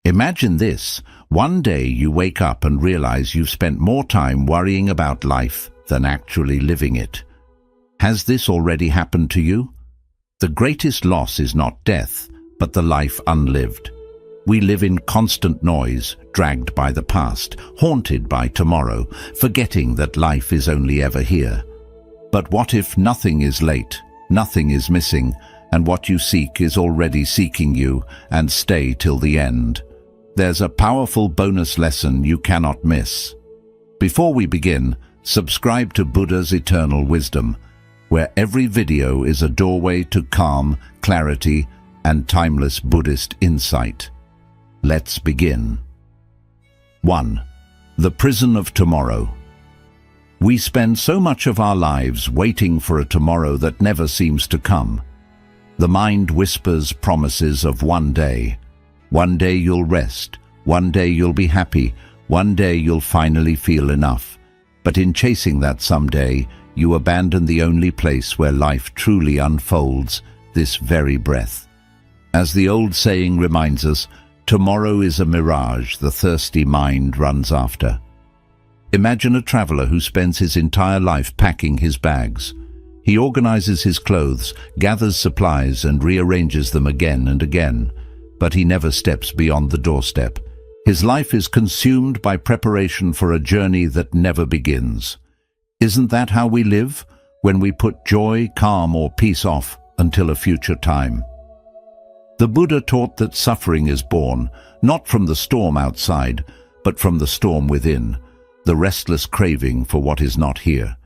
Imagine this. One day you wake up and realize you've spent more time worrying about life than actually living it. Has this already happened to you? The greatest loss is not death, but the life unlived. We live in constant noise, dragged by the past, haunted by tomorrow, forgetting that life is only ever here. But what if nothing is late, nothing is missing, and what you seek is already seeking you, and stay till the end? There's a powerful bonus lesson you cannot miss. Before we begin, subscribe to Buddha's Eternal Wisdom, where every video is a doorway to calm, clarity, and timeless Buddhist insight. Let's begin. 1. The prison of tomorrow. We spend so much of our lives waiting for a tomorrow that never seems to come. The mind whispers promises of one day. One day you'll rest. One day you'll be happy. One day you'll finally feel enough. But in chasing that someday, you abandon the only place where life truly unfolds, this very breath. As the old saying reminds us, tomorrow is a mirage the thirsty mind runs after. Imagine a traveler who spends his entire life packing his bags. He organizes his clothes, gathers supplies, and rearranges them again and again, but he never steps beyond the doorstep. His life is consumed by preparation for a journey that never begins. Isn't that how we live, when we put joy, calm, or peace off until a future time? The Buddha taught that suffering is born, not from the storm outside, but from the storm within, the restless craving for what is not here.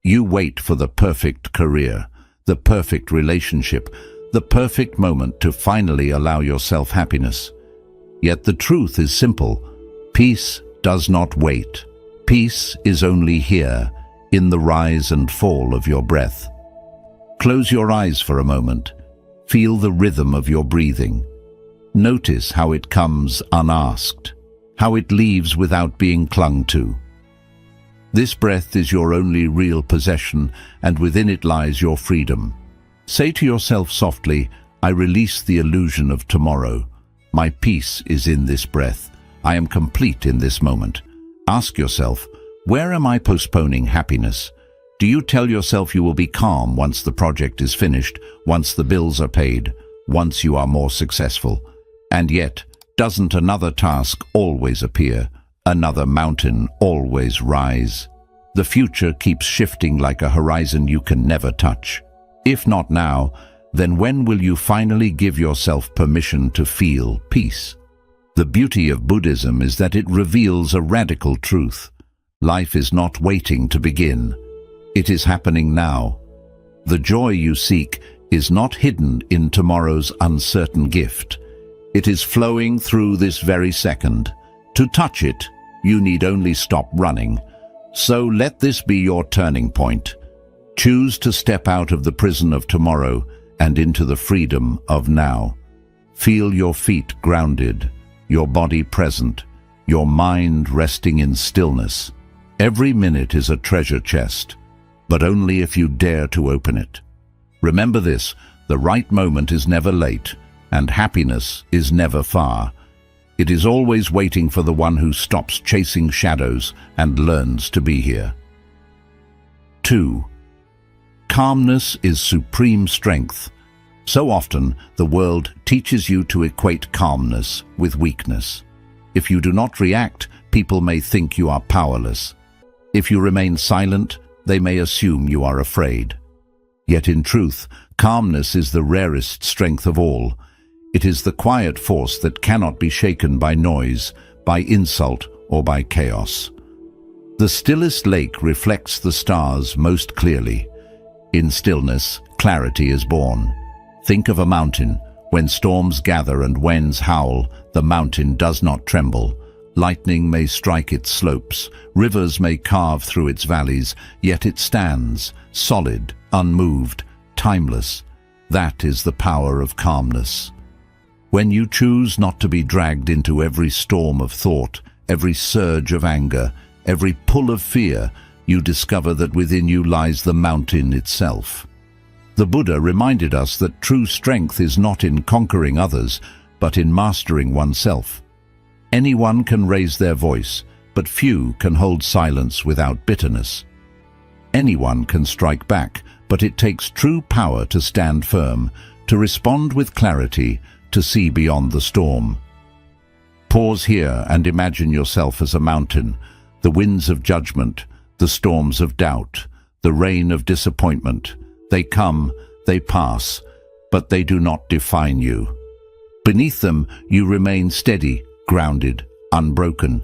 You wait for the perfect career, the perfect relationship, the perfect moment to finally allow yourself happiness. Yet the truth is simple. Peace does not wait. Peace is only here, in the rise and fall of your breath. Close your eyes for a moment. Feel the rhythm of your breathing. Notice how it comes unasked, how it leaves without being clung to. This breath is your only real possession, and within it lies your freedom. Say to yourself softly, I release the illusion of tomorrow. My peace is in this breath. I am complete in this moment. Ask yourself, where am I postponing happiness? Do you tell yourself you will be calm once the project is finished, once the bills are paid, once you are more successful? And yet, doesn't another task always appear, another mountain always rise? The future keeps shifting like a horizon you can never touch. If not now, then when will you finally give yourself permission to feel peace? The beauty of Buddhism is that it reveals a radical truth. Life is not waiting to begin. It is happening now. The joy you seek is not hidden in tomorrow's uncertain gift. It is flowing through this very second. To touch it, you need only stop running. So let this be your turning point. Choose to step out of the prison of tomorrow and into the freedom of now. Feel your feet grounded, your body present, your mind resting in stillness. Every minute is a treasure chest, but only if you dare to open it. Remember this, the right moment is never late, and happiness is never far. It is always waiting for the one who stops chasing shadows and learns to be here. 2. Calmness is supreme strength. So often, the world teaches you to equate calmness with weakness. If you do not react, people may think you are powerless. If you remain silent, they may assume you are afraid. Yet in truth, calmness is the rarest strength of all. It is the quiet force that cannot be shaken by noise, by insult, or by chaos. The stillest lake reflects the stars most clearly. In stillness, clarity is born. Think of a mountain. When storms gather and winds howl, the mountain does not tremble. Lightning may strike its slopes, rivers may carve through its valleys, yet it stands, solid, unmoved, timeless. That is the power of calmness. When you choose not to be dragged into every storm of thought, every surge of anger, every pull of fear, you discover that within you lies the mountain itself. The Buddha reminded us that true strength is not in conquering others, but in mastering oneself. Anyone can raise their voice, but few can hold silence without bitterness. Anyone can strike back, but it takes true power to stand firm, to respond with clarity, to see beyond the storm. Pause here and imagine yourself as a mountain, the winds of judgment, the storms of doubt, the rain of disappointment. They come, they pass, but they do not define you. Beneath them, you remain steady, grounded, unbroken.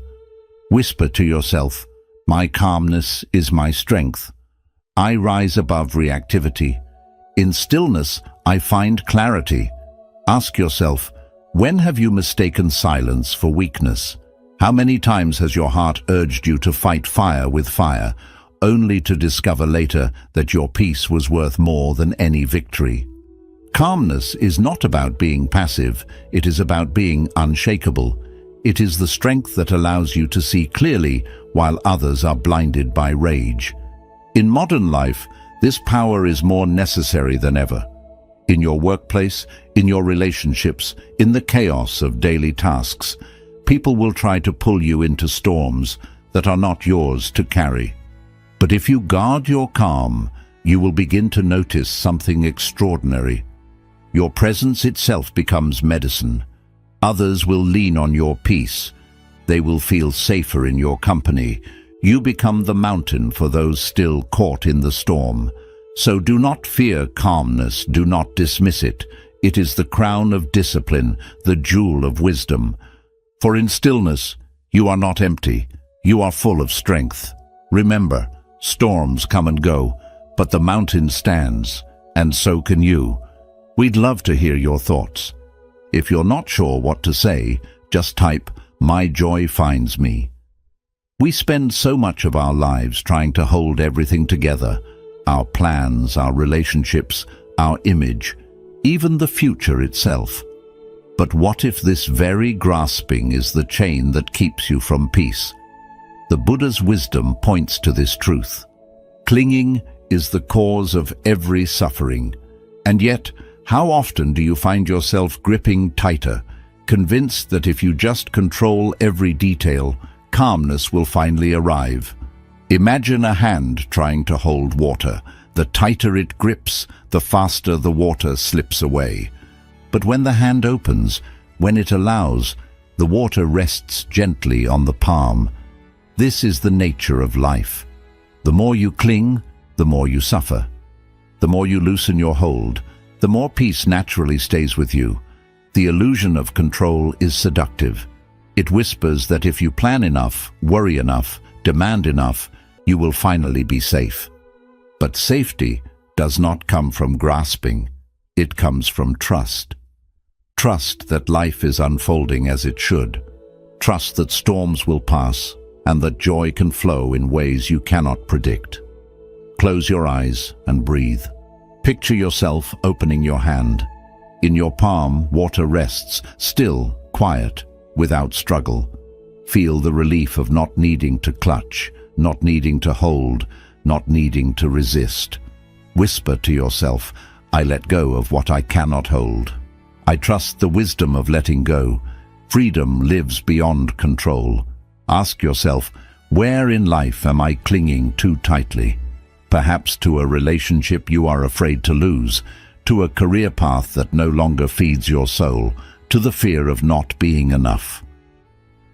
Whisper to yourself, "My calmness is my strength. I rise above reactivity. In stillness, I find clarity." Ask yourself, when have you mistaken silence for weakness? How many times has your heart urged you to fight fire with fire, only to discover later that your peace was worth more than any victory? Calmness is not about being passive, it is about being unshakable. It is the strength that allows you to see clearly while others are blinded by rage. In modern life, this power is more necessary than ever. In your workplace, in your relationships, in the chaos of daily tasks, people will try to pull you into storms that are not yours to carry. But if you guard your calm, you will begin to notice something extraordinary. Your presence itself becomes medicine. Others will lean on your peace. They will feel safer in your company. You become the mountain for those still caught in the storm. So do not fear calmness, do not dismiss it. It is the crown of discipline, the jewel of wisdom. For in stillness, you are not empty, you are full of strength. Remember, storms come and go, but the mountain stands, and so can you. We'd love to hear your thoughts. If you're not sure what to say, just type, "My joy finds me." We spend so much of our lives trying to hold everything together, our plans, our relationships, our image, even the future itself. But what if this very grasping is the chain that keeps you from peace? The Buddha's wisdom points to this truth. Clinging is the cause of every suffering. And yet, how often do you find yourself gripping tighter, convinced that if you just control every detail, calmness will finally arrive? Imagine a hand trying to hold water. The tighter it grips, the faster the water slips away. But when the hand opens, when it allows, the water rests gently on the palm. This is the nature of life. The more you cling, the more you suffer. The more you loosen your hold, the more peace naturally stays with you. The illusion of control is seductive. It whispers that if you plan enough, worry enough, demand enough, you will finally be safe. But safety does not come from grasping. It comes from trust. Trust that life is unfolding as it should. Trust that storms will pass and that joy can flow in ways you cannot predict. Close your eyes and breathe. Picture yourself opening your hand. In your palm, water rests, still, quiet, without struggle. Feel the relief of not needing to clutch, not needing to hold, not needing to resist. Whisper to yourself, "I let go of what I cannot hold. I trust the wisdom of letting go. Freedom lives beyond control." Ask yourself, where in life am I clinging too tightly? Perhaps to a relationship you are afraid to lose, to a career path that no longer feeds your soul, to the fear of not being enough.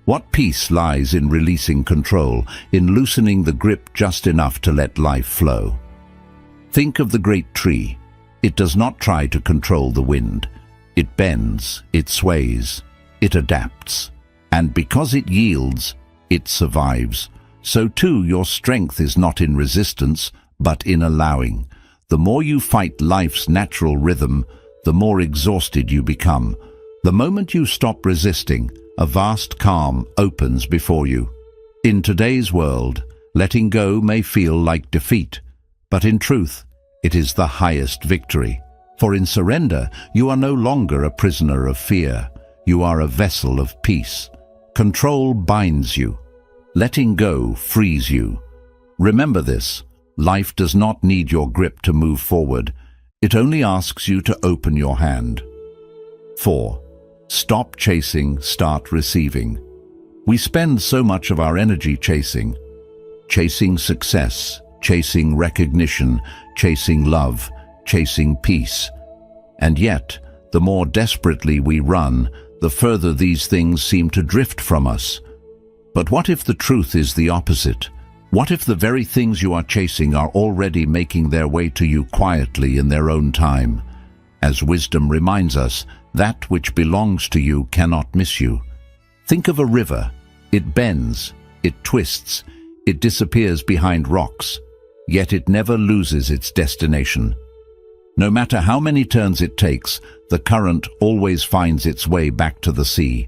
What peace lies in releasing control, in loosening the grip just enough to let life flow? Think of the great tree. It does not try to control the wind. It bends, it sways, it adapts. And because it yields, it survives. So too, your strength is not in resistance, but in allowing. The more you fight life's natural rhythm, the more exhausted you become. The moment you stop resisting, a vast calm opens before you. In today's world, letting go may feel like defeat, but in truth, it is the highest victory. For in surrender, you are no longer a prisoner of fear. You are a vessel of peace. Control binds you. Letting go frees you. Remember this, life does not need your grip to move forward. It only asks you to open your hand. 4. Stop chasing, start receiving. We spend so much of our energy chasing success, chasing recognition, chasing love, chasing peace. And yet, the more desperately we run, the further these things seem to drift from us. But what if the truth is the opposite? What if the very things you are chasing are already making their way to you quietly in their own time? As wisdom reminds us, that which belongs to you cannot miss you. Think of a river. It bends, it twists, it disappears behind rocks, yet it never loses its destination. No matter how many turns it takes, the current always finds its way back to the sea.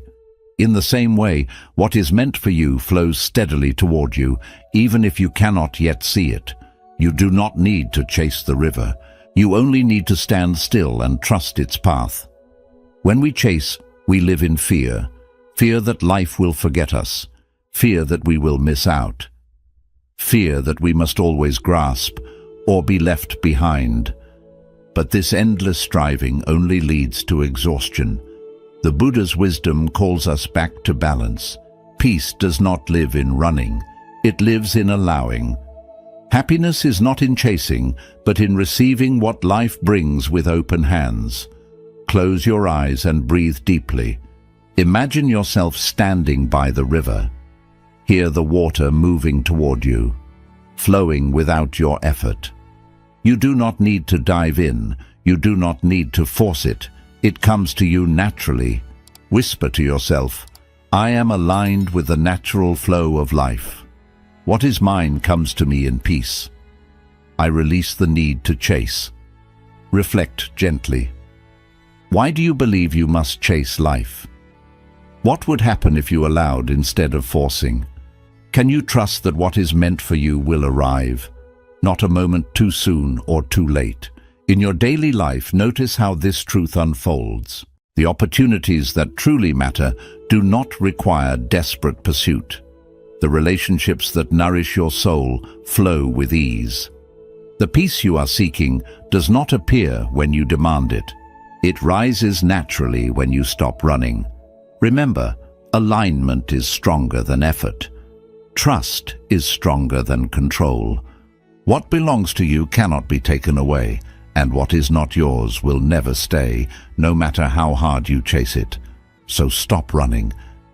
In the same way, what is meant for you flows steadily toward you, even if you cannot yet see it. You do not need to chase the river. You only need to stand still and trust its path. When we chase, we live in fear. Fear that life will forget us. Fear that we will miss out. Fear that we must always grasp or be left behind. But this endless striving only leads to exhaustion. The Buddha's wisdom calls us back to balance. Peace does not live in running. It lives in allowing. Happiness is not in chasing, but in receiving what life brings with open hands. Close your eyes and breathe deeply. Imagine yourself standing by the river. Hear the water moving toward you, flowing without your effort. You do not need to dive in. You do not need to force it. It comes to you naturally. Whisper to yourself, I am aligned with the natural flow of life. What is mine comes to me in peace. I release the need to chase. Reflect gently. Why do you believe you must chase life? What would happen if you allowed instead of forcing? Can you trust that what is meant for you will arrive? Not a moment too soon or too late. In your daily life, notice how this truth unfolds. The opportunities that truly matter do not require desperate pursuit. The relationships that nourish your soul flow with ease. The peace you are seeking does not appear when you demand it. It rises naturally when you stop running. Remember, alignment is stronger than effort. Trust is stronger than control. What belongs to you cannot be taken away, and what is not yours will never stay, no matter how hard you chase it. So stop running.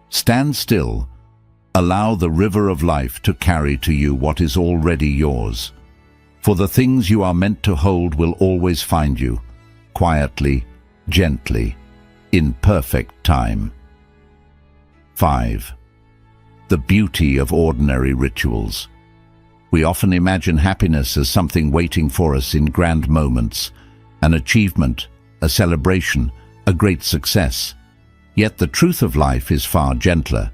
Stand still. Allow the river of life to carry to you what is already yours. For the things you are meant to hold will always find you, quietly, gently, in perfect time. 5. The beauty of ordinary rituals. We often imagine happiness as something waiting for us in grand moments, an achievement, a celebration, a great success. Yet the truth of life is far gentler.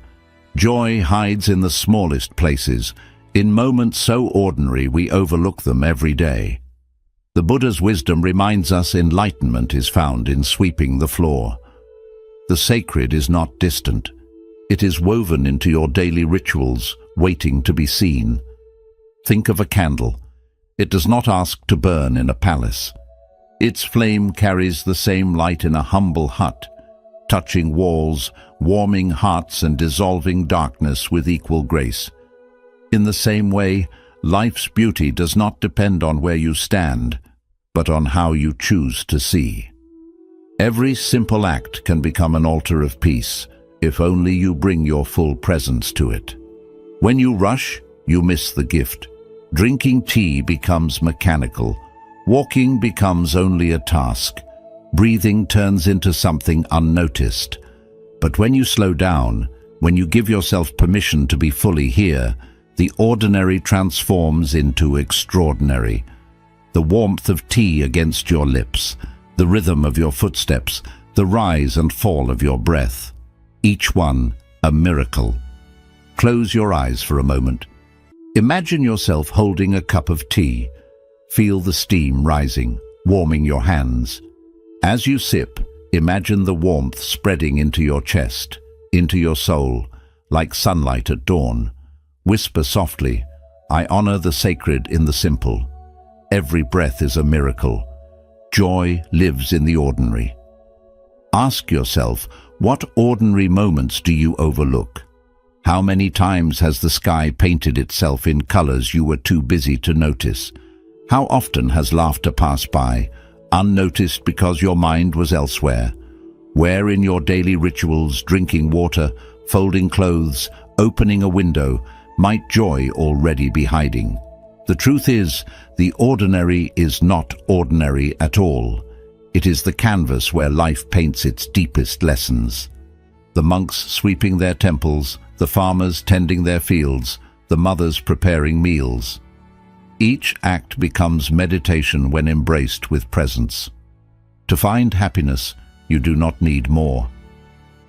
Joy hides in the smallest places, in moments so ordinary we overlook them every day. The Buddha's wisdom reminds us enlightenment is found in sweeping the floor. The sacred is not distant. It is woven into your daily rituals, waiting to be seen. Think of a candle. It does not ask to burn in a palace. Its flame carries the same light in a humble hut, touching walls, warming hearts and dissolving darkness with equal grace. In the same way, life's beauty does not depend on where you stand, but on how you choose to see. Every simple act can become an altar of peace, if only you bring your full presence to it. When you rush, you miss the gift. Drinking tea becomes mechanical. Walking becomes only a task. Breathing turns into something unnoticed. But when you slow down, when you give yourself permission to be fully here, the ordinary transforms into extraordinary. The warmth of tea against your lips, the rhythm of your footsteps, the rise and fall of your breath. Each one a miracle. Close your eyes for a moment. Imagine yourself holding a cup of tea. Feel the steam rising, warming your hands. As you sip, imagine the warmth spreading into your chest, into your soul, like sunlight at dawn. Whisper softly, I honor the sacred in the simple. Every breath is a miracle. Joy lives in the ordinary. Ask yourself, what ordinary moments do you overlook? How many times has the sky painted itself in colors you were too busy to notice? How often has laughter passed by, unnoticed because your mind was elsewhere? Where in your daily rituals, drinking water, folding clothes, opening a window, might joy already be hiding? The truth is, the ordinary is not ordinary at all. It is the canvas where life paints its deepest lessons. The monks sweeping their temples, the farmers tending their fields, the mothers preparing meals. Each act becomes meditation when embraced with presence. To find happiness, you do not need more.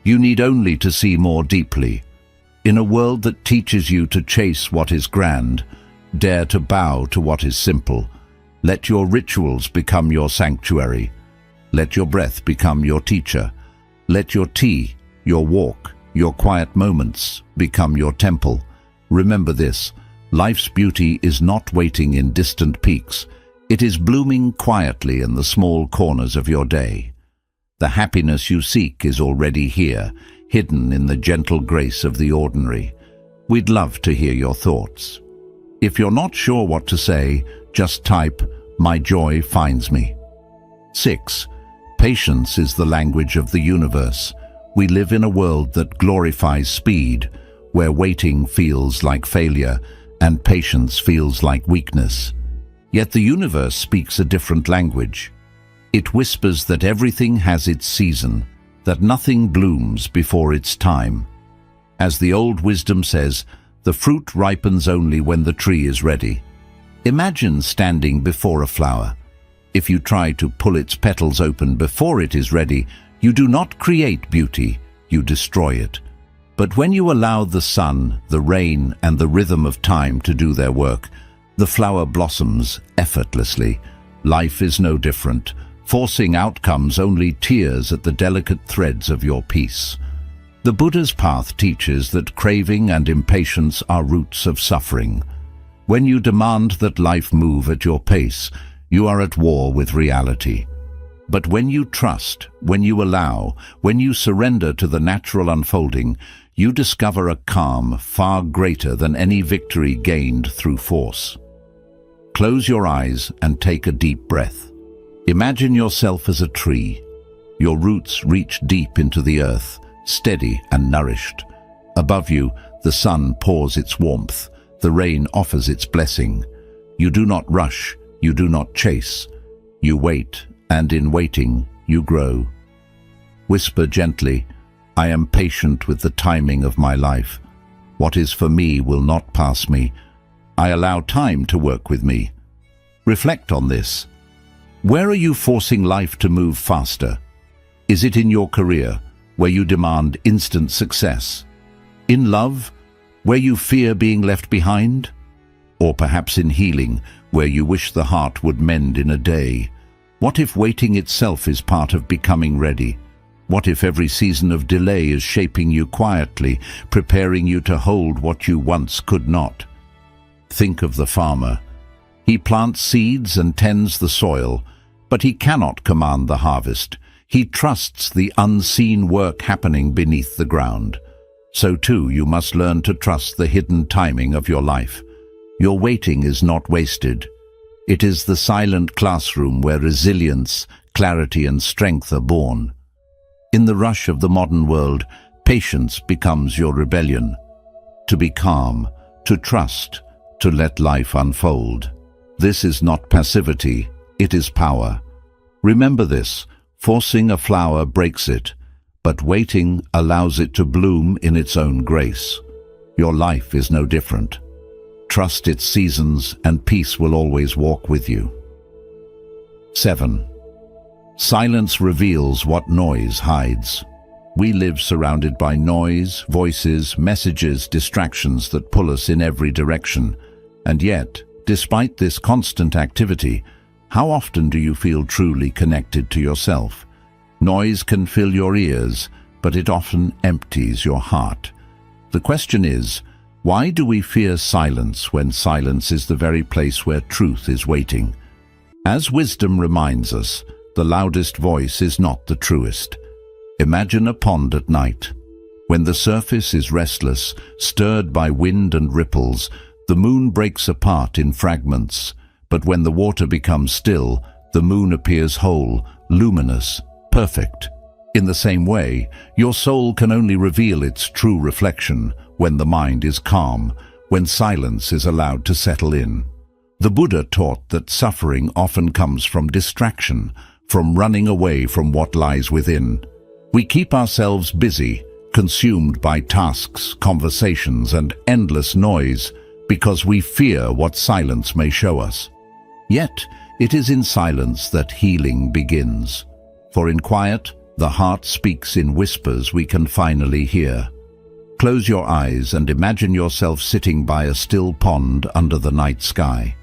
You need only to see more deeply. In a world that teaches you to chase what is grand, dare to bow to what is simple. Let your rituals become your sanctuary. Let your breath become your teacher. Let your tea, your walk, your quiet moments become your temple. Remember this, life's beauty is not waiting in distant peaks. It is blooming quietly in the small corners of your day. The happiness you seek is already here, hidden in the gentle grace of the ordinary. We'd love to hear your thoughts. If you're not sure what to say, just type, "My joy finds me." 6. Patience is the language of the universe. We live in a world that glorifies speed, where waiting feels like failure and patience feels like weakness. Yet the universe speaks a different language. It whispers that everything has its season, that nothing blooms before its time. As the old wisdom says, the fruit ripens only when the tree is ready. Imagine standing before a flower. If you try to pull its petals open before it is ready, you do not create beauty, you destroy it. But when you allow the sun, the rain, and the rhythm of time to do their work, the flower blossoms effortlessly. Life is no different. Forcing outcomes only tears at the delicate threads of your peace. The Buddha's path teaches that craving and impatience are roots of suffering. When you demand that life move at your pace, you are at war with reality. But when you trust, when you allow, when you surrender to the natural unfolding, you discover a calm far greater than any victory gained through force. Close your eyes and take a deep breath. Imagine yourself as a tree. Your roots reach deep into the earth, steady and nourished. Above you, the sun pours its warmth, the rain offers its blessing. You do not rush, you do not chase. You wait, and in waiting, you grow. Whisper gently, "I am patient with the timing of my life. What is for me will not pass me. I allow time to work with me." Reflect on this. Where are you forcing life to move faster? Is it in your career, where you demand instant success? In love, where you fear being left behind? Or perhaps in healing, where you wish the heart would mend in a day? What if waiting itself is part of becoming ready? What if every season of delay is shaping you quietly, preparing you to hold what you once could not? Think of the farmer. He plants seeds and tends the soil, but he cannot command the harvest. He trusts the unseen work happening beneath the ground. So too, you must learn to trust the hidden timing of your life. Your waiting is not wasted. It is the silent classroom where resilience, clarity, and strength are born. In the rush of the modern world, patience becomes your rebellion. To be calm, to trust, to let life unfold. This is not passivity, it is power. Remember this, forcing a flower breaks it, but waiting allows it to bloom in its own grace. Your life is no different. Trust its seasons and peace will always walk with you. 7. Silence reveals what noise hides. We live surrounded by noise, voices, messages, distractions that pull us in every direction. And yet, despite this constant activity, how often do you feel truly connected to yourself? Noise can fill your ears, but it often empties your heart. The question is, why do we fear silence when silence is the very place where truth is waiting? As wisdom reminds us, the loudest voice is not the truest. Imagine a pond at night. When the surface is restless, stirred by wind and ripples, the moon breaks apart in fragments. But when the water becomes still, the moon appears whole, luminous, perfect. In the same way, your soul can only reveal its true reflection when the mind is calm, when silence is allowed to settle in. The Buddha taught that suffering often comes from distraction, from running away from what lies within. We keep ourselves busy, consumed by tasks, conversations, and endless noise, because we fear what silence may show us. Yet, it is in silence that healing begins. For in quiet, the heart speaks in whispers we can finally hear. Close your eyes and imagine yourself sitting by a still pond under the night sky.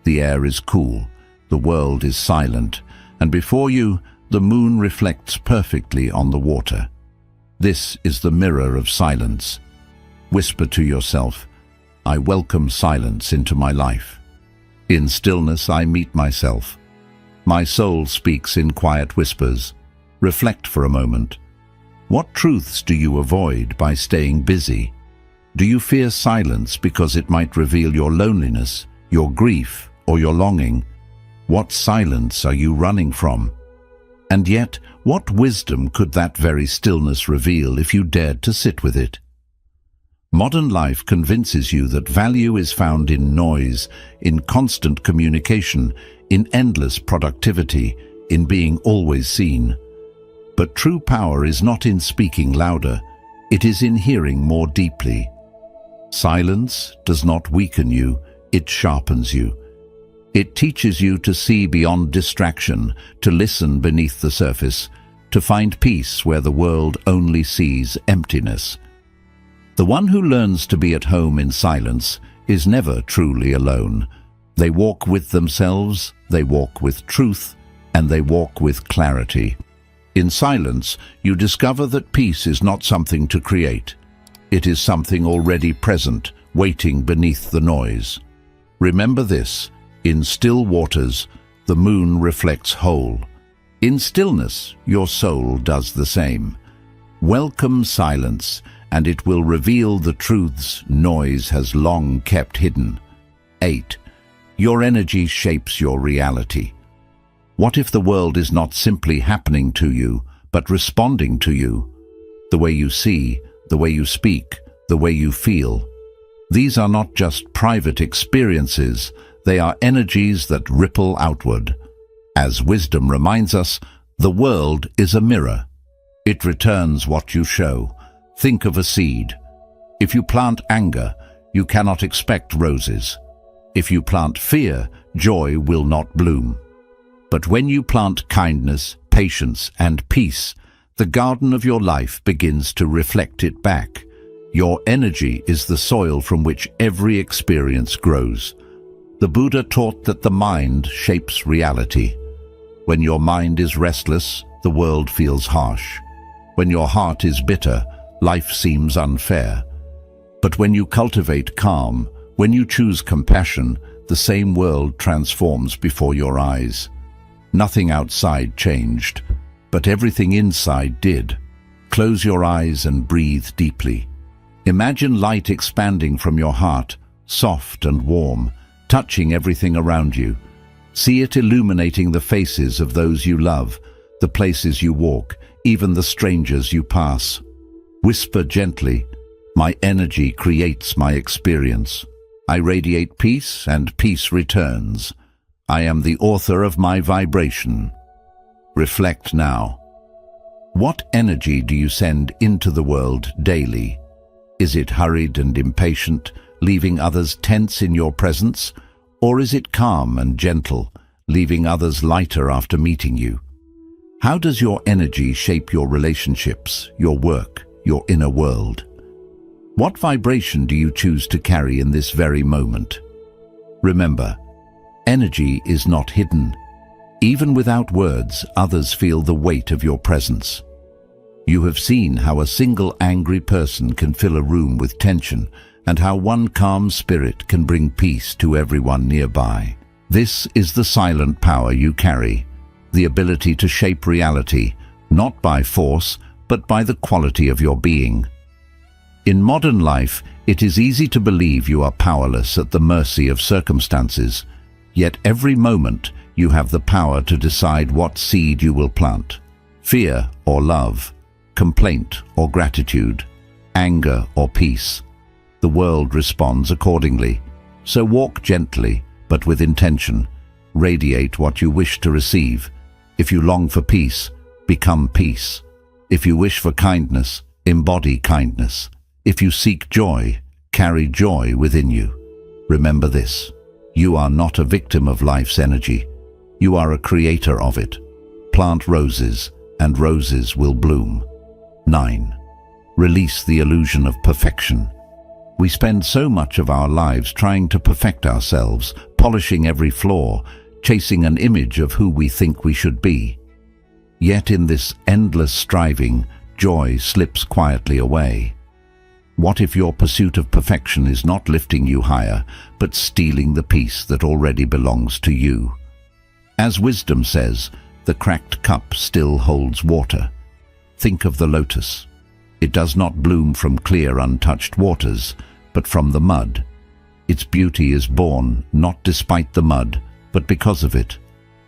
The air is cool, the world is silent, and before you, the moon reflects perfectly on the water. This is the mirror of silence. Whisper to yourself, "I welcome silence into my life. In stillness I meet myself. My soul speaks in quiet whispers." Reflect for a moment. What truths do you avoid by staying busy? Do you fear silence because it might reveal your loneliness, your grief, or your longing? What silence are you running from? And yet, what wisdom could that very stillness reveal if you dared to sit with it? Modern life convinces you that value is found in noise, in constant communication, in endless productivity, in being always seen. But true power is not in speaking louder, it is in hearing more deeply. Silence does not weaken you, it sharpens you. It teaches you to see beyond distraction, to listen beneath the surface, to find peace where the world only sees emptiness. The one who learns to be at home in silence is never truly alone. They walk with themselves, they walk with truth, and they walk with clarity. In silence, you discover that peace is not something to create. It is something already present, waiting beneath the noise. Remember this. In still waters, the moon reflects whole. In stillness, your soul does the same. Welcome silence, and it will reveal the truths noise has long kept hidden. 8. Your energy shapes your reality. What if the world is not simply happening to you, but responding to you? The way you see, the way you speak, the way you feel. These are not just private experiences, they are energies that ripple outward. As wisdom reminds us, the world is a mirror. It returns what you show. Think of a seed. If you plant anger, you cannot expect roses. If you plant fear, joy will not bloom. But when you plant kindness, patience, and peace, the garden of your life begins to reflect it back. Your energy is the soil from which every experience grows. The Buddha taught that the mind shapes reality. When your mind is restless, the world feels harsh. When your heart is bitter, life seems unfair. But when you cultivate calm, when you choose compassion, the same world transforms before your eyes. Nothing outside changed, but everything inside did. Close your eyes and breathe deeply. Imagine light expanding from your heart, soft and warm, touching everything around you. See it illuminating the faces of those you love, the places you walk, even the strangers you pass. Whisper gently, "My energy creates my experience. I radiate peace and peace returns. I am the author of my vibration." Reflect now. What energy do you send into the world daily? Is it hurried and impatient, leaving others tense in your presence? Or is it calm and gentle, leaving others lighter after meeting you? How does your energy shape your relationships, your work, your inner world? What vibration do you choose to carry in this very moment? Remember, energy is not hidden. Even without words, others feel the weight of your presence. You have seen how a single angry person can fill a room with tension, and how one calm spirit can bring peace to everyone nearby. This is the silent power you carry, the ability to shape reality, not by force, but by the quality of your being. In modern life, it is easy to believe you are powerless at the mercy of circumstances, yet every moment you have the power to decide what seed you will plant. Fear or love, complaint or gratitude, anger or peace. The world responds accordingly. So walk gently, but with intention. Radiate what you wish to receive. If you long for peace, become peace. If you wish for kindness, embody kindness. If you seek joy, carry joy within you. Remember this: you are not a victim of life's energy. You are a creator of it. Plant roses, and roses will bloom. 9. Release the illusion of perfection. We spend so much of our lives trying to perfect ourselves, polishing every flaw, chasing an image of who we think we should be. Yet in this endless striving, joy slips quietly away. What if your pursuit of perfection is not lifting you higher, but stealing the peace that already belongs to you? As wisdom says, the cracked cup still holds water. Think of the lotus. It does not bloom from clear, untouched waters, but from the mud. Its beauty is born not despite the mud, but because of it.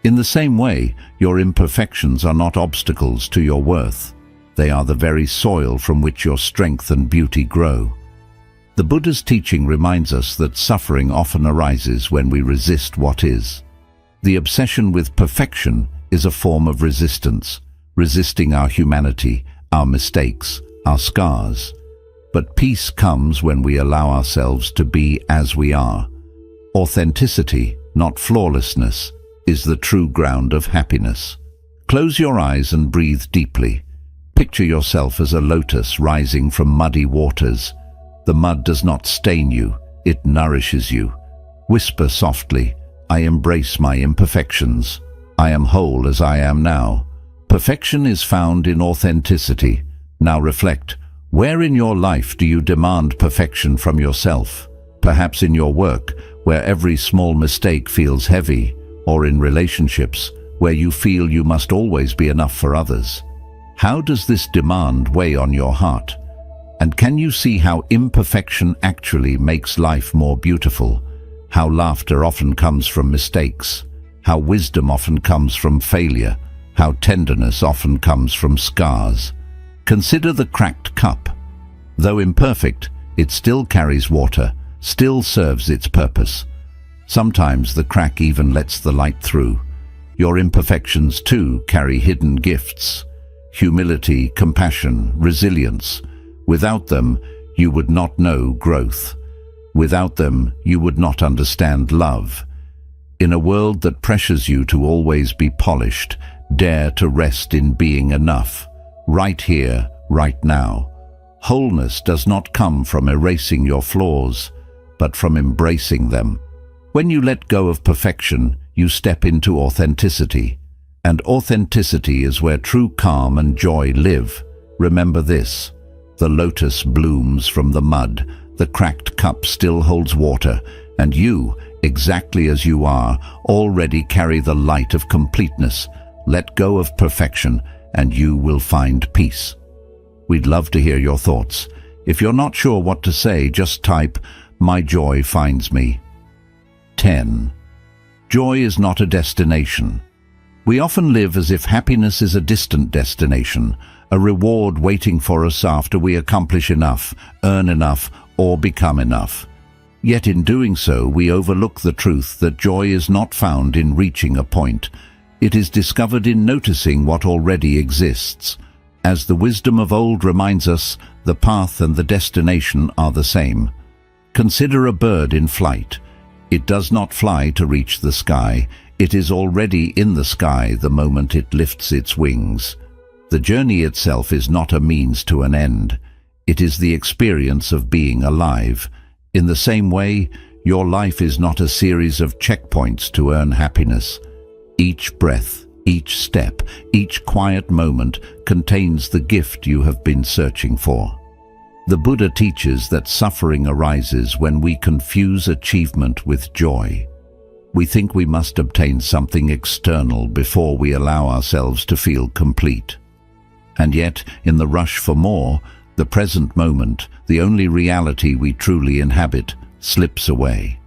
In the same way, your imperfections are not obstacles to your worth. They are the very soil from which your strength and beauty grow. The Buddha's teaching reminds us that suffering often arises when we resist what is. The obsession with perfection is a form of resistance, resisting our humanity, our mistakes, our scars. But peace comes when we allow ourselves to be as we are. Authenticity, not flawlessness, is the true ground of happiness. Close your eyes and breathe deeply. Picture yourself as a lotus rising from muddy waters. The mud does not stain you, it nourishes you. Whisper softly, "I embrace my imperfections. I am whole as I am now." Perfection is found in authenticity. Now reflect, where in your life do you demand perfection from yourself? Perhaps in your work, where every small mistake feels heavy, or in relationships, where you feel you must always be enough for others. How does this demand weigh on your heart? And can you see how imperfection actually makes life more beautiful? How laughter often comes from mistakes, how wisdom often comes from failure, how tenderness often comes from scars. Consider the cracked cup. Though imperfect, it still carries water, still serves its purpose. Sometimes the crack even lets the light through. Your imperfections too carry hidden gifts: humility, compassion, resilience. Without them, you would not know growth. Without them, you would not understand love. In a world that pressures you to always be polished, dare to rest in being enough, right here, right now. Wholeness does not come from erasing your flaws, but from embracing them. When you let go of perfection, you step into authenticity. And authenticity is where true calm and joy live. Remember this: the lotus blooms from the mud, the cracked cup still holds water, and you, exactly as you are, already carry the light of completeness. Let go of perfection, and you will find peace. We'd love to hear your thoughts. If you're not sure what to say, just type, "My joy finds me." 10. Joy is not a destination. We often live as if happiness is a distant destination, a reward waiting for us after we accomplish enough, earn enough, or become enough. Yet in doing so, we overlook the truth that joy is not found in reaching a point. It is discovered in noticing what already exists. As the wisdom of old reminds us, the path and the destination are the same. Consider a bird in flight. It does not fly to reach the sky. It is already in the sky the moment it lifts its wings. The journey itself is not a means to an end. It is the experience of being alive. In the same way, your life is not a series of checkpoints to earn happiness. Each breath, each step, each quiet moment contains the gift you have been searching for. The Buddha teaches that suffering arises when we confuse achievement with joy. We think we must obtain something external before we allow ourselves to feel complete. And yet, in the rush for more, the present moment, the only reality we truly inhabit, slips away.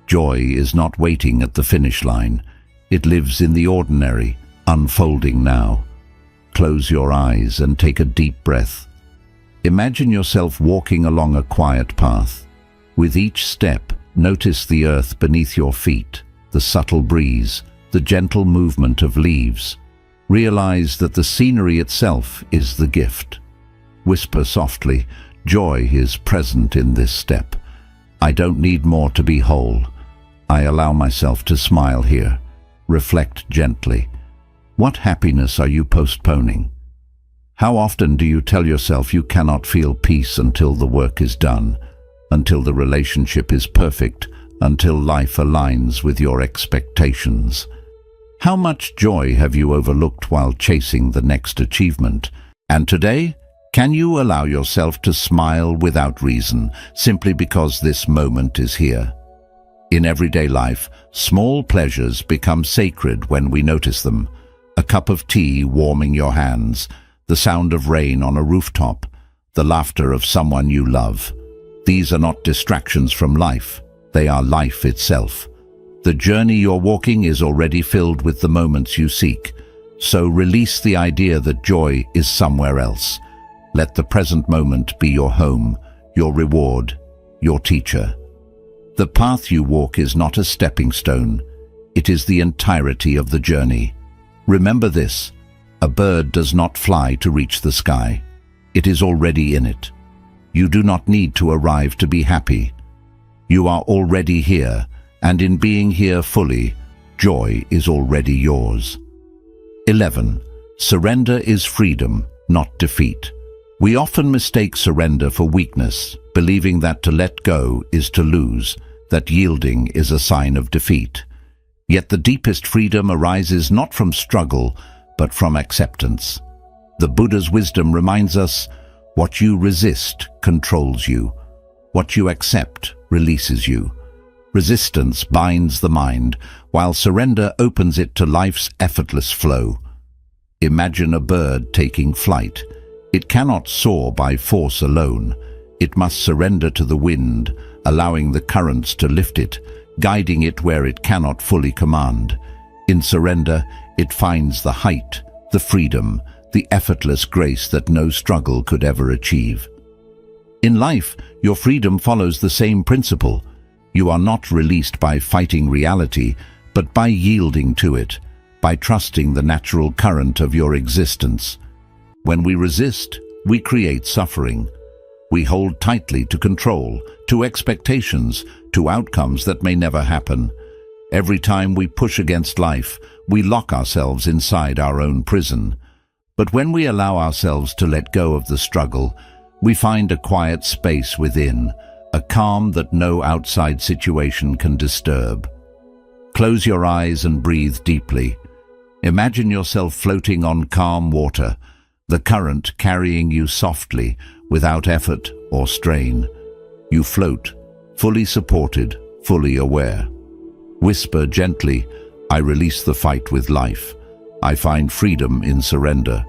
Joy is not waiting at the finish line. It lives in the ordinary, unfolding now. Close your eyes and take a deep breath. Imagine yourself walking along a quiet path. With each step, notice the earth beneath your feet, the subtle breeze, the gentle movement of leaves. Realize that the scenery itself is the gift. Whisper softly, joy is present in this step. I don't need more to be whole. I allow myself to smile here. Reflect gently. What happiness are you postponing? How often do you tell yourself you cannot feel peace until the work is done, until the relationship is perfect, until life aligns with your expectations? How much joy have you overlooked while chasing the next achievement? And today, can you allow yourself to smile without reason, simply because this moment is here? In everyday life, small pleasures become sacred when we notice them. A cup of tea warming your hands, the sound of rain on a rooftop, the laughter of someone you love. These are not distractions from life. They are life itself. The journey you're walking is already filled with the moments you seek. So release the idea that joy is somewhere else. Let the present moment be your home, your reward, your teacher. The path you walk is not a stepping stone. It is the entirety of the journey. Remember this: a bird does not fly to reach the sky. It is already in it. You do not need to arrive to be happy. You are already here, and in being here fully, joy is already yours. 11. Surrender is freedom, not defeat. We often mistake surrender for weakness, believing that to let go is to lose, that yielding is a sign of defeat. Yet the deepest freedom arises not from struggle, but from acceptance. The Buddha's wisdom reminds us, what you resist controls you. What you accept releases you. Resistance binds the mind, while surrender opens it to life's effortless flow. Imagine a bird taking flight. It cannot soar by force alone. It must surrender to the wind, allowing the currents to lift it, guiding it where it cannot fully command. In surrender, it finds the height, the freedom, the effortless grace that no struggle could ever achieve. In life, your freedom follows the same principle. You are not released by fighting reality, but by yielding to it, by trusting the natural current of your existence. When we resist, we create suffering. We hold tightly to control, to expectations, to outcomes that may never happen. Every time we push against life, we lock ourselves inside our own prison. But when we allow ourselves to let go of the struggle, we find a quiet space within, a calm that no outside situation can disturb. Close your eyes and breathe deeply. Imagine yourself floating on calm water, the current carrying you softly, without effort or strain. You float, fully supported, fully aware. Whisper gently, I release the fight with life. I find freedom in surrender.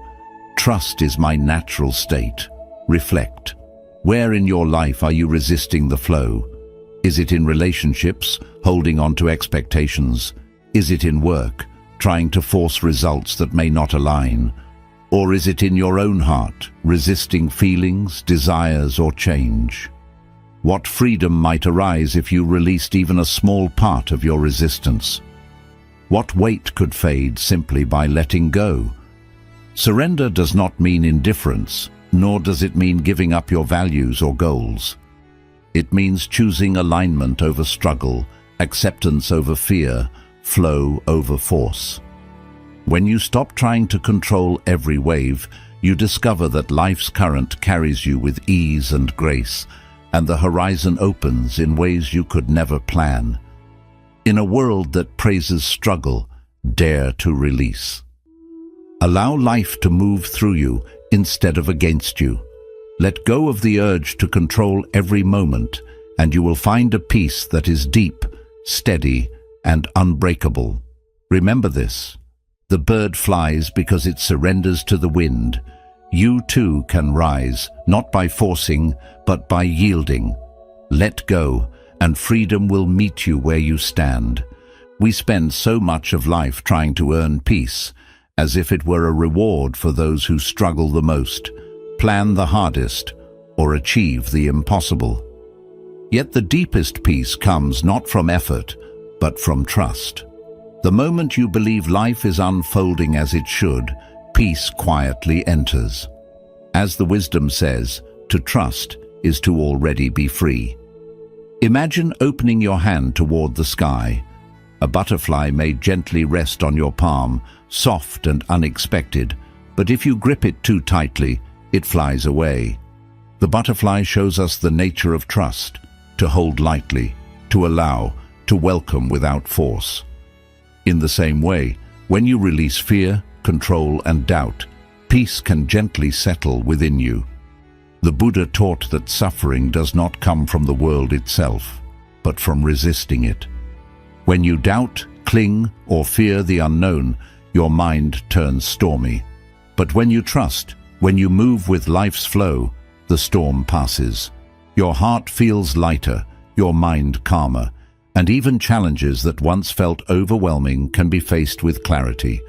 Trust is my natural state. Reflect. Where in your life are you resisting the flow? Is it in relationships, holding on to expectations? Is it in work, trying to force results that may not align? Or is it in your own heart, resisting feelings, desires, or change? What freedom might arise if you released even a small part of your resistance? What weight could fade simply by letting go? Surrender does not mean indifference, nor does it mean giving up your values or goals. It means choosing alignment over struggle, acceptance over fear, flow over force. When you stop trying to control every wave, you discover that life's current carries you with ease and grace, and the horizon opens in ways you could never plan. In a world that praises struggle, dare to release. Allow life to move through you instead of against you. Let go of the urge to control every moment, and you will find a peace that is deep, steady, and unbreakable. Remember this. The bird flies because it surrenders to the wind. You too can rise, not by forcing, but by yielding. Let go, and freedom will meet you where you stand. We spend so much of life trying to earn peace, as if it were a reward for those who struggle the most, plan the hardest, or achieve the impossible. Yet the deepest peace comes not from effort, but from trust. The moment you believe life is unfolding as it should, peace quietly enters. As the wisdom says, to trust is to already be free. Imagine opening your hand toward the sky. A butterfly may gently rest on your palm, soft and unexpected, but if you grip it too tightly, it flies away. The butterfly shows us the nature of trust, to hold lightly, to allow, to welcome without force. In the same way, when you release fear, control and doubt, peace can gently settle within you. The Buddha taught that suffering does not come from the world itself, but from resisting it. When you doubt, cling, or fear the unknown, your mind turns stormy. But when you trust, when you move with life's flow, the storm passes. Your heart feels lighter, your mind calmer, and even challenges that once felt overwhelming can be faced with clarity.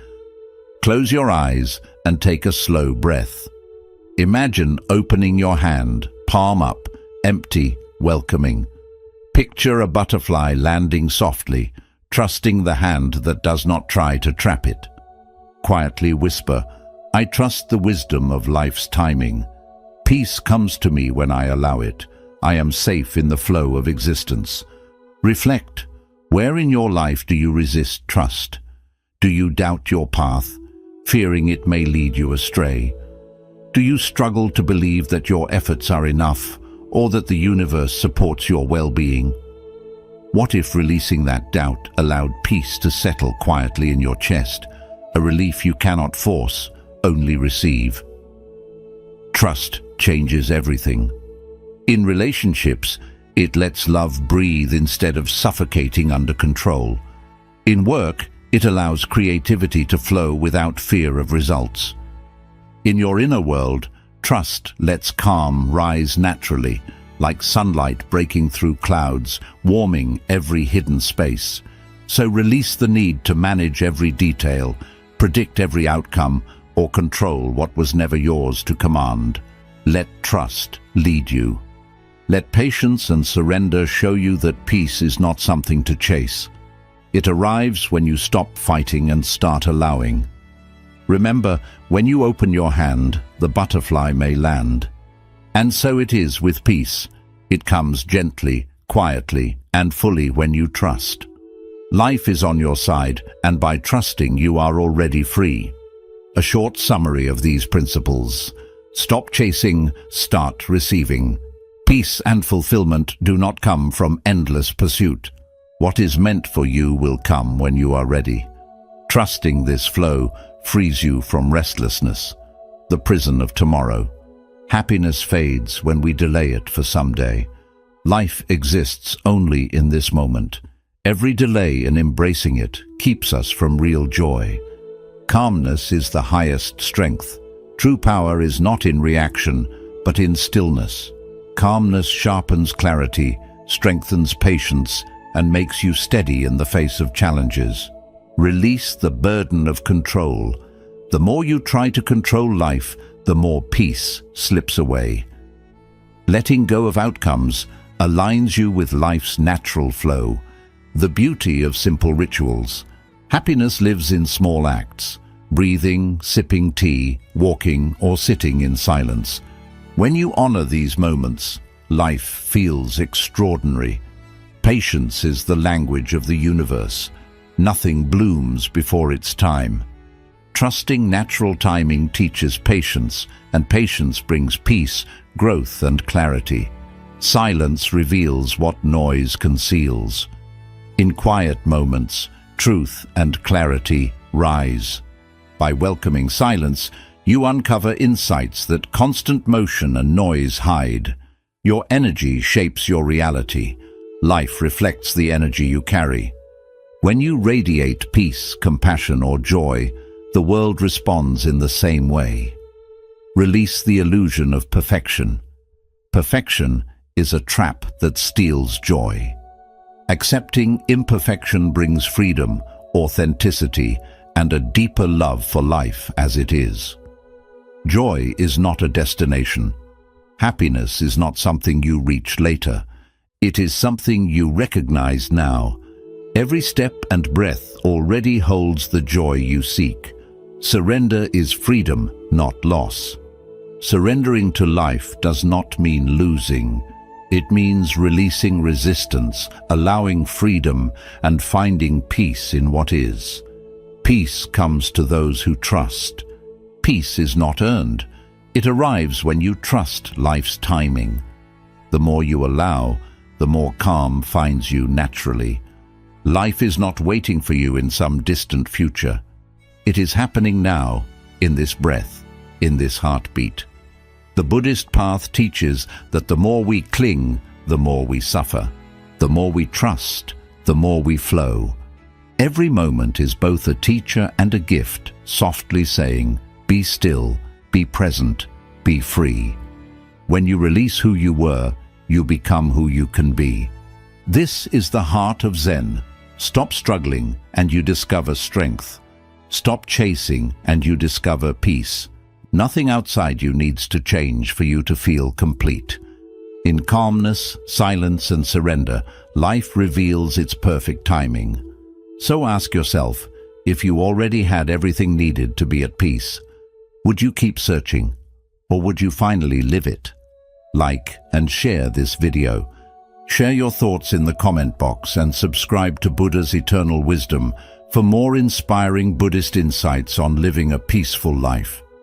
Close your eyes and take a slow breath. Imagine opening your hand, palm up, empty, welcoming. Picture a butterfly landing softly, trusting the hand that does not try to trap it. Quietly whisper, "I trust the wisdom of life's timing. Peace comes to me when I allow it. I am safe in the flow of existence." Reflect, where in your life do you resist trust? Do you doubt your path, fearing it may lead you astray? Do you struggle to believe that your efforts are enough, or that the universe supports your well-being? What if releasing that doubt allowed peace to settle quietly in your chest, a relief you cannot force, only receive? Trust changes everything. In relationships, it lets love breathe instead of suffocating under control. In work, it allows creativity to flow without fear of results. In your inner world, trust lets calm rise naturally, like sunlight breaking through clouds, warming every hidden space. So release the need to manage every detail, predict every outcome, or control what was never yours to command. Let trust lead you. Let patience and surrender show you that peace is not something to chase. It arrives when you stop fighting and start allowing. Remember, when you open your hand, the butterfly may land. And so it is with peace. It comes gently, quietly, and fully when you trust. Life is on your side, and by trusting you are already free. A short summary of these principles. Stop chasing, start receiving. Peace and fulfillment do not come from endless pursuit. What is meant for you will come when you are ready. Trusting this flow frees you from restlessness, the prison of tomorrow. Happiness fades when we delay it for someday. Life exists only in this moment. Every delay in embracing it keeps us from real joy. Calmness is the highest strength. True power is not in reaction, but in stillness. Calmness sharpens clarity, strengthens patience, and makes you steady in the face of challenges. Release the burden of control. The more you try to control life, the more peace slips away. Letting go of outcomes aligns you with life's natural flow, the beauty of simple rituals. Happiness lives in small acts, breathing, sipping tea, walking, or sitting in silence. When you honor these moments, life feels extraordinary. Patience is the language of the universe. Nothing blooms before its time. Trusting natural timing teaches patience, and patience brings peace, growth, and clarity. Silence reveals what noise conceals. In quiet moments, truth and clarity rise. By welcoming silence, you uncover insights that constant motion and noise hide. Your energy shapes your reality. Life reflects the energy you carry. When you radiate peace, compassion, or joy, the world responds in the same way. Release the illusion of perfection. Perfection is a trap that steals joy. Accepting imperfection brings freedom, authenticity, and a deeper love for life as it is. Joy is not a destination. Happiness is not something you reach later. It is something you recognize now. Every step and breath already holds the joy you seek. Surrender is freedom, not loss. Surrendering to life does not mean losing. It means releasing resistance, allowing freedom, and finding peace in what is. Peace comes to those who trust. Peace is not earned. It arrives when you trust life's timing. The more you allow, the more calm finds you naturally. Life is not waiting for you in some distant future. It is happening now, in this breath, in this heartbeat. The Buddhist path teaches that the more we cling, the more we suffer. The more we trust, the more we flow. Every moment is both a teacher and a gift, softly saying, "Be still, be present, be free." When you release who you were, you become who you can be. This is the heart of Zen. Stop struggling and you discover strength. Stop chasing and you discover peace. Nothing outside you needs to change for you to feel complete. In calmness, silence, and surrender, life reveals its perfect timing. So ask yourself, if you already had everything needed to be at peace, would you keep searching, or would you finally live it? Like and share this video. Share your thoughts in the comment box and subscribe to Buddha's Eternal Wisdom for more inspiring Buddhist insights on living a peaceful life.